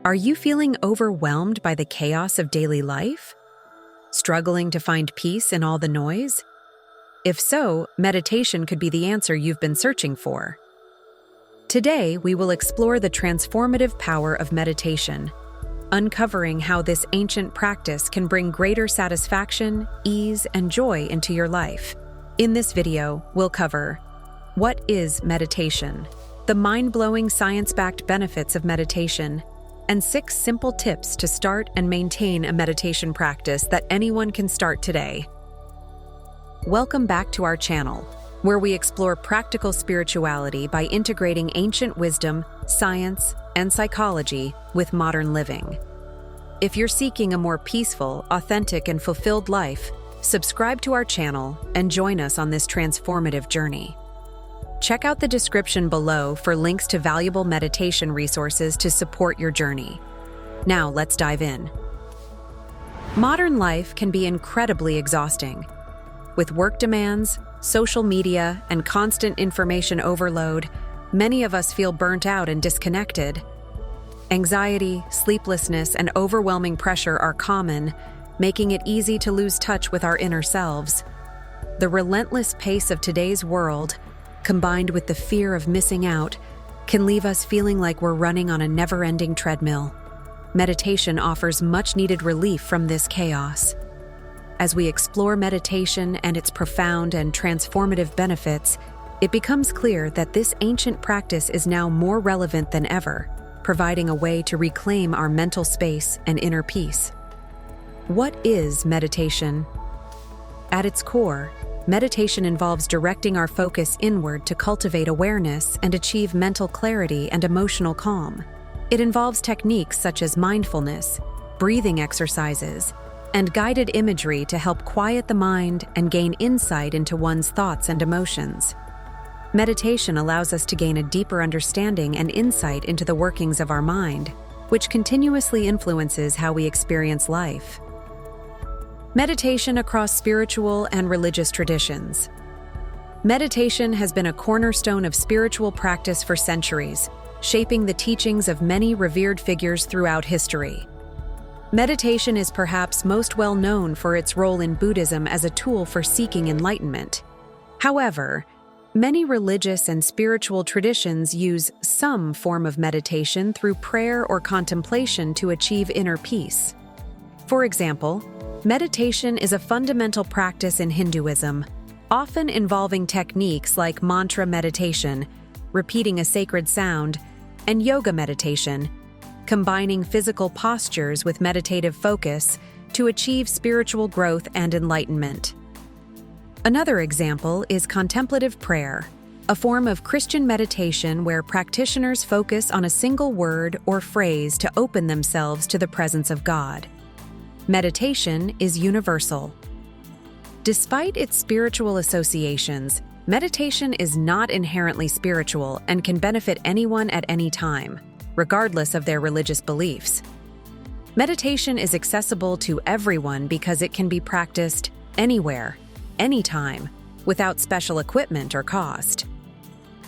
Are you feeling overwhelmed by the chaos of daily life? Struggling to find peace in all the noise? If so, meditation could be the answer you've been searching for. Today, we will explore the transformative power of meditation, uncovering how this ancient practice can bring greater satisfaction, ease, and joy into your life. In this video, we'll cover: what is meditation, the mind-blowing science-backed benefits of meditation, and 6 simple tips to start and maintain a meditation practice that anyone can start today. Welcome back to our channel, where we explore practical spirituality by integrating ancient wisdom, science, and psychology with modern living. If you're seeking a more peaceful, authentic, and fulfilled life, subscribe to our channel and join us on this transformative journey. Check out the description below for links to valuable meditation resources to support your journey. Now, let's dive in. Modern life can be incredibly exhausting. With work demands, social media, and constant information overload, many of us feel burnt out and disconnected. Anxiety, sleeplessness, and overwhelming pressure are common, making it easy to lose touch with our inner selves. The relentless pace of today's world, combined with the fear of missing out, can leave us feeling like we're running on a never-ending treadmill. Meditation offers much-needed relief from this chaos. As we explore meditation and its profound and transformative benefits, it becomes clear that this ancient practice is now more relevant than ever, providing a way to reclaim our mental space and inner peace. What is meditation? At its core, meditation involves directing our focus inward to cultivate awareness and achieve mental clarity and emotional calm. It involves techniques such as mindfulness, breathing exercises, and guided imagery to help quiet the mind and gain insight into one's thoughts and emotions. Meditation allows us to gain a deeper understanding and insight into the workings of our mind, which continuously influences how we experience life. Meditation across spiritual and religious traditions. Meditation has been a cornerstone of spiritual practice for centuries, shaping the teachings of many revered figures throughout history. Meditation is perhaps most well known for its role in Buddhism as a tool for seeking enlightenment. However, many religious and spiritual traditions use some form of meditation through prayer or contemplation to achieve inner peace. For example, meditation is a fundamental practice in Hinduism, often involving techniques like mantra meditation, repeating a sacred sound, and yoga meditation, combining physical postures with meditative focus to achieve spiritual growth and enlightenment. Another example is contemplative prayer, a form of Christian meditation where practitioners focus on a single word or phrase to open themselves to the presence of God. Meditation is universal. Despite its spiritual associations, meditation is not inherently spiritual and can benefit anyone at any time, regardless of their religious beliefs. Meditation is accessible to everyone because it can be practiced anywhere, anytime, without special equipment or cost.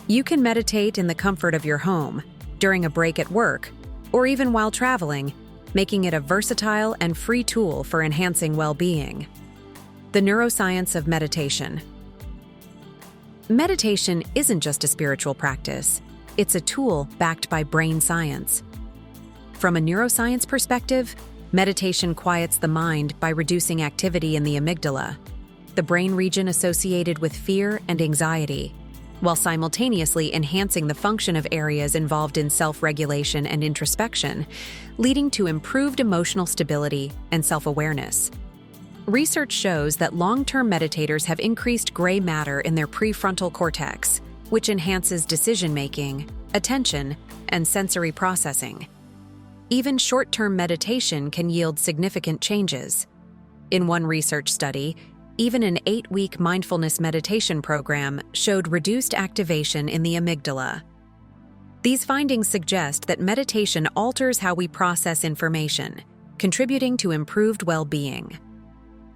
You can meditate in the comfort of your home, during a break at work, or even while traveling, making it a versatile and free tool for enhancing well-being. The neuroscience of meditation. Meditation isn't just a spiritual practice, it's a tool backed by brain science. From a neuroscience perspective, meditation quiets the mind by reducing activity in the amygdala, the brain region associated with fear and anxiety, while simultaneously enhancing the function of areas involved in self-regulation and introspection, leading to improved emotional stability and self-awareness. Research shows that long-term meditators have increased gray matter in their prefrontal cortex, which enhances decision-making, attention, and sensory processing. Even short-term meditation can yield significant changes. In one research study, even an 8-week mindfulness meditation program showed reduced activation in the amygdala. These findings suggest that meditation alters how we process information, contributing to improved well-being.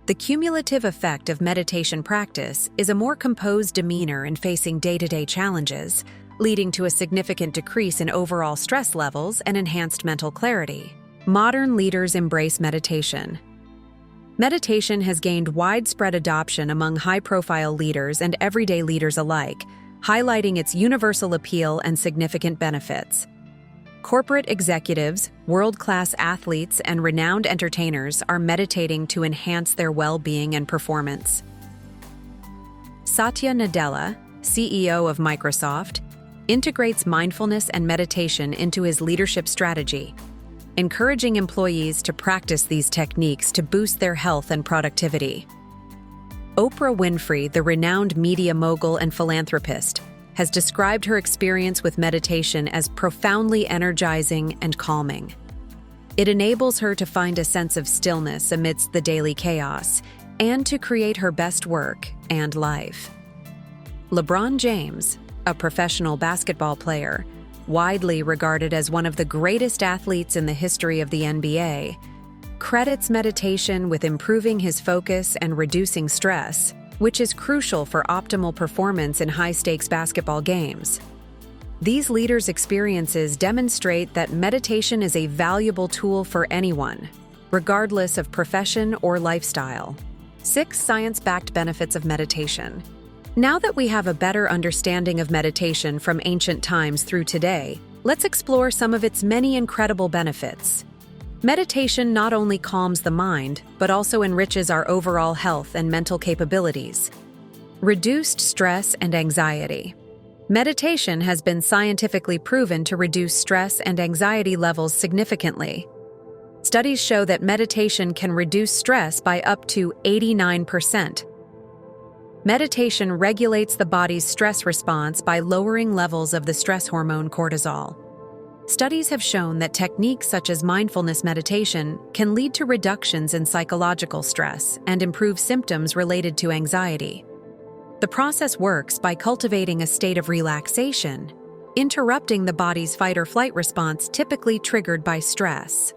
The cumulative effect of meditation practice is a more composed demeanor in facing day-to-day challenges, leading to a significant decrease in overall stress levels and enhanced mental clarity. Modern leaders embrace meditation. Meditation has gained widespread adoption among high-profile leaders and everyday leaders alike, highlighting its universal appeal and significant benefits. Corporate executives, world-class athletes, and renowned entertainers are meditating to enhance their well-being and performance. Satya Nadella, CEO of Microsoft, integrates mindfulness and meditation into his leadership strategy, encouraging employees to practice these techniques to boost their health and productivity. Oprah Winfrey, the renowned media mogul and philanthropist, has described her experience with meditation as profoundly energizing and calming. It enables her to find a sense of stillness amidst the daily chaos and to create her best work and life. LeBron James, a professional basketball player, widely regarded as one of the greatest athletes in the history of the NBA, credits meditation with improving his focus and reducing stress, which is crucial for optimal performance in high-stakes basketball games. These leaders' experiences demonstrate that meditation is a valuable tool for anyone, regardless of profession or lifestyle. 6 science-backed benefits of meditation. Now that we have a better understanding of meditation from ancient times through today, let's explore some of its many incredible benefits. Meditation not only calms the mind, but also enriches our overall health and mental capabilities. Reduced stress and anxiety. Meditation has been scientifically proven to reduce stress and anxiety levels significantly. Studies show that meditation can reduce stress by up to 89%. Meditation regulates the body's stress response by lowering levels of the stress hormone cortisol. Studies have shown that techniques such as mindfulness meditation can lead to reductions in psychological stress and improve symptoms related to anxiety. The process works by cultivating a state of relaxation, interrupting the body's fight-or-flight response typically triggered by stress.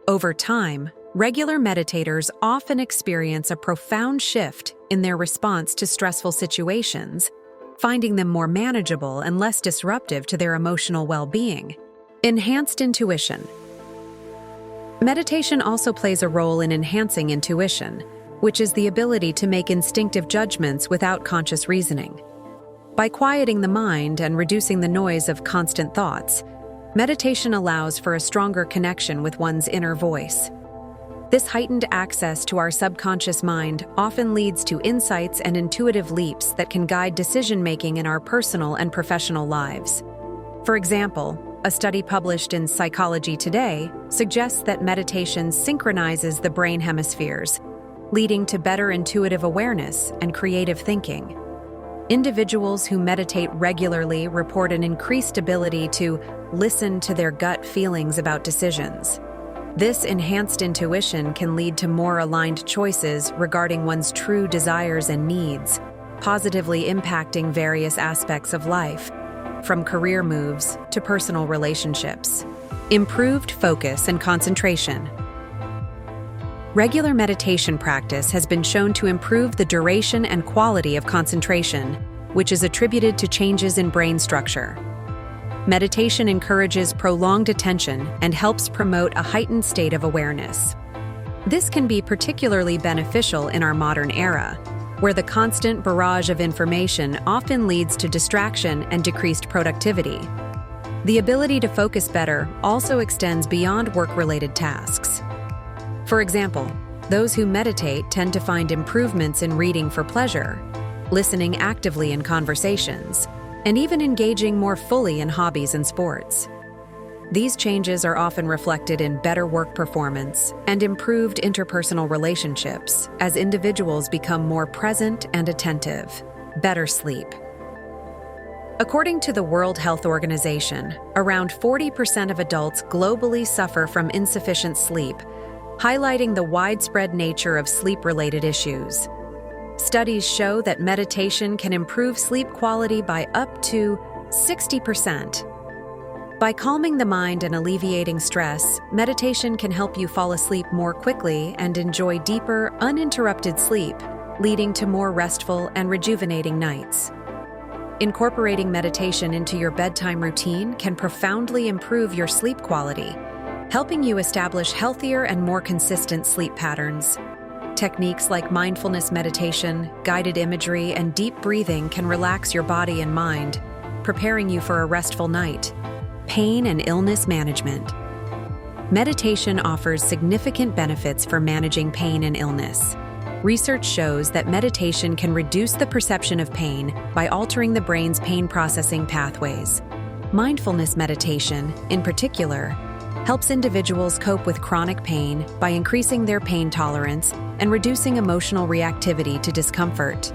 Over time, regular meditators often experience a profound shift in their response to stressful situations, finding them more manageable and less disruptive to their emotional well-being. Enhanced intuition. Meditation also plays a role in enhancing intuition, which is the ability to make instinctive judgments without conscious reasoning. By quieting the mind and reducing the noise of constant thoughts, meditation allows for a stronger connection with one's inner voice. This heightened access to our subconscious mind often leads to insights and intuitive leaps that can guide decision-making in our personal and professional lives. For example, a study published in Psychology Today suggests that meditation synchronizes the brain hemispheres, leading to better intuitive awareness and creative thinking. Individuals who meditate regularly report an increased ability to listen to their gut feelings about decisions. This enhanced intuition can lead to more aligned choices regarding one's true desires and needs, positively impacting various aspects of life, from career moves to personal relationships. Improved focus and concentration. Regular meditation practice has been shown to improve the duration and quality of concentration, which is attributed to changes in brain structure. Meditation encourages prolonged attention and helps promote a heightened state of awareness. This can be particularly beneficial in our modern era, where the constant barrage of information often leads to distraction and decreased productivity. The ability to focus better also extends beyond work-related tasks. For example, those who meditate tend to find improvements in reading for pleasure, listening actively in conversations, and even engaging more fully in hobbies and sports. These changes are often reflected in better work performance and improved interpersonal relationships as individuals become more present and attentive. Better sleep. According to the World Health Organization, around 40% of adults globally suffer from insufficient sleep, highlighting the widespread nature of sleep-related issues. Studies show that meditation can improve sleep quality by up to 60%. By calming the mind and alleviating stress, meditation can help you fall asleep more quickly and enjoy deeper, uninterrupted sleep, leading to more restful and rejuvenating nights. Incorporating meditation into your bedtime routine can profoundly improve your sleep quality, helping you establish healthier and more consistent sleep patterns. Techniques like mindfulness meditation, guided imagery, and deep breathing can relax your body and mind, preparing you for a restful night. Pain and illness management. Meditation offers significant benefits for managing pain and illness. Research shows that meditation can reduce the perception of pain by altering the brain's pain processing pathways. Mindfulness meditation, in particular, helps individuals cope with chronic pain by increasing their pain tolerance and reducing emotional reactivity to discomfort.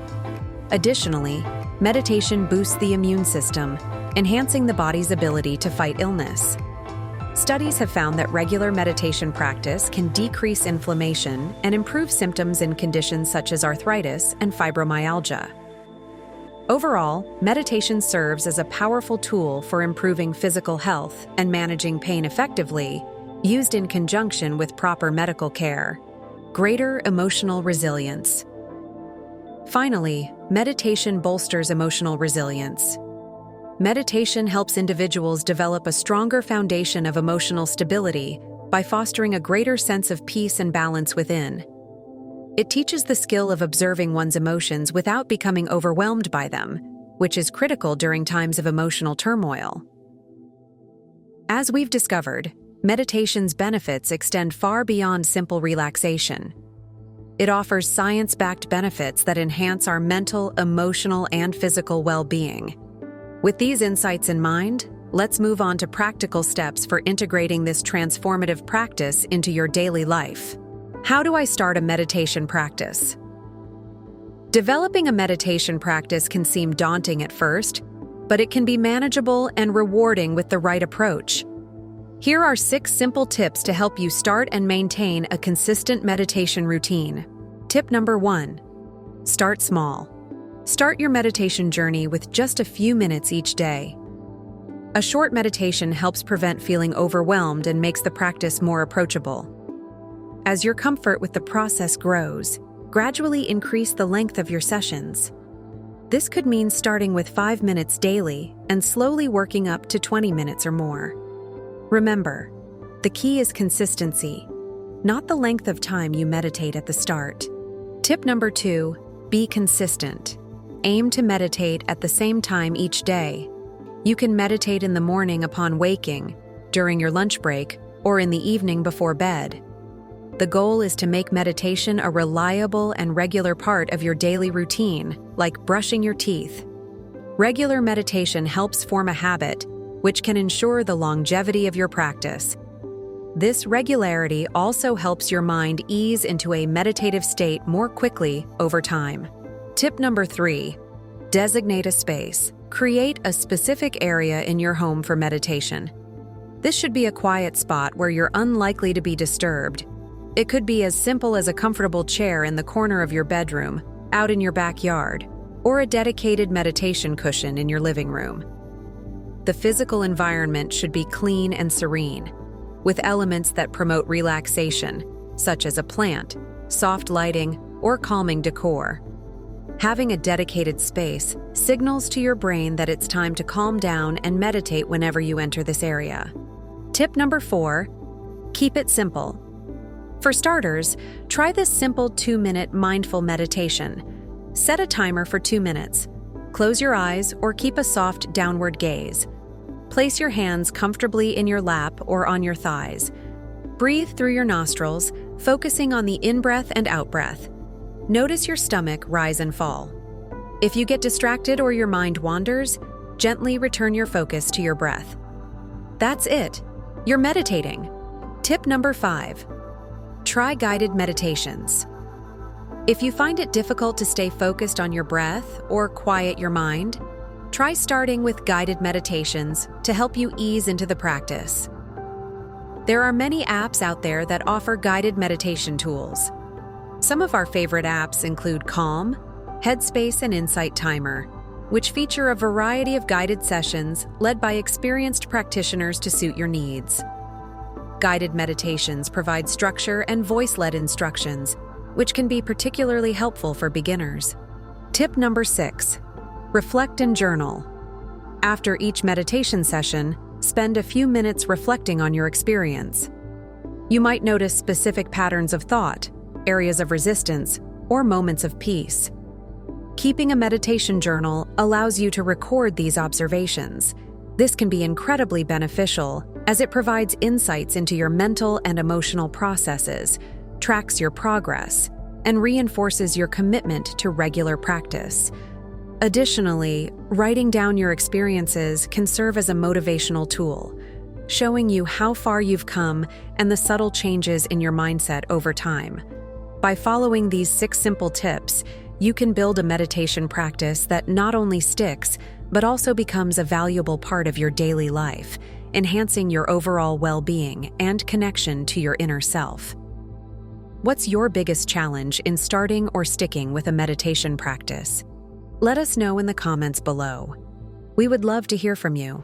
Additionally, meditation boosts the immune system, enhancing the body's ability to fight illness. Studies have found that regular meditation practice can decrease inflammation and improve symptoms in conditions such as arthritis and fibromyalgia. Overall, meditation serves as a powerful tool for improving physical health and managing pain effectively, used in conjunction with proper medical care. Greater emotional resilience. Finally, meditation bolsters emotional resilience. Meditation helps individuals develop a stronger foundation of emotional stability by fostering a greater sense of peace and balance within. It teaches the skill of observing one's emotions without becoming overwhelmed by them, which is critical during times of emotional turmoil. As we've discovered, meditation's benefits extend far beyond simple relaxation. It offers science-backed benefits that enhance our mental, emotional, and physical well-being. With these insights in mind, let's move on to practical steps for integrating this transformative practice into your daily life. How do I start a meditation practice? Developing a meditation practice can seem daunting at first, but it can be manageable and rewarding with the right approach. Here are 6 simple tips to help you start and maintain a consistent meditation routine. Tip number 1. Start small. Start your meditation journey with just a few minutes each day. A short meditation helps prevent feeling overwhelmed and makes the practice more approachable. As your comfort with the process grows, gradually increase the length of your sessions. This could mean starting with 5 minutes daily and slowly working up to 20 minutes or more. Remember, the key is consistency, not the length of time you meditate at the start. Tip number 2, be consistent. Aim to meditate at the same time each day. You can meditate in the morning upon waking, during your lunch break, or in the evening before bed. The goal is to make meditation a reliable and regular part of your daily routine, like brushing your teeth. Regular meditation helps form a habit, which can ensure the longevity of your practice. This regularity also helps your mind ease into a meditative state more quickly over time. Tip number 3, designate a space. Create a specific area in your home for meditation. This should be a quiet spot where you're unlikely to be disturbed. It could be as simple as a comfortable chair in the corner of your bedroom, out in your backyard, or a dedicated meditation cushion in your living room. The physical environment should be clean and serene, with elements that promote relaxation, such as a plant, soft lighting, or calming decor. Having a dedicated space signals to your brain that it's time to calm down and meditate whenever you enter this area. Tip number 4, keep it simple. For starters, try this simple 2-minute mindful meditation. Set a timer for 2 minutes. Close your eyes or keep a soft downward gaze. Place your hands comfortably in your lap or on your thighs. Breathe through your nostrils, focusing on the in-breath and out-breath. Notice your stomach rise and fall. If you get distracted or your mind wanders, gently return your focus to your breath. That's it. You're meditating. Tip number 5. Try guided meditations. If you find it difficult to stay focused on your breath or quiet your mind, try starting with guided meditations to help you ease into the practice. There are many apps out there that offer guided meditation tools. Some of our favorite apps include Calm, Headspace, and Insight Timer, which feature a variety of guided sessions led by experienced practitioners to suit your needs. Guided meditations provide structure and voice-led instructions, which can be particularly helpful for beginners. Tip number 6. Reflect and journal. After each meditation session, spend a few minutes reflecting on your experience. You might notice specific patterns of thought, areas of resistance, or moments of peace. Keeping a meditation journal allows you to record these observations. This can be incredibly beneficial as it provides insights into your mental and emotional processes, tracks your progress, and reinforces your commitment to regular practice. Additionally, writing down your experiences can serve as a motivational tool, showing you how far you've come and the subtle changes in your mindset over time. By following these 6 simple tips, you can build a meditation practice that not only sticks, but also becomes a valuable part of your daily life, enhancing your overall well-being and connection to your inner self. What's your biggest challenge in starting or sticking with a meditation practice? Let us know in the comments below. We would love to hear from you.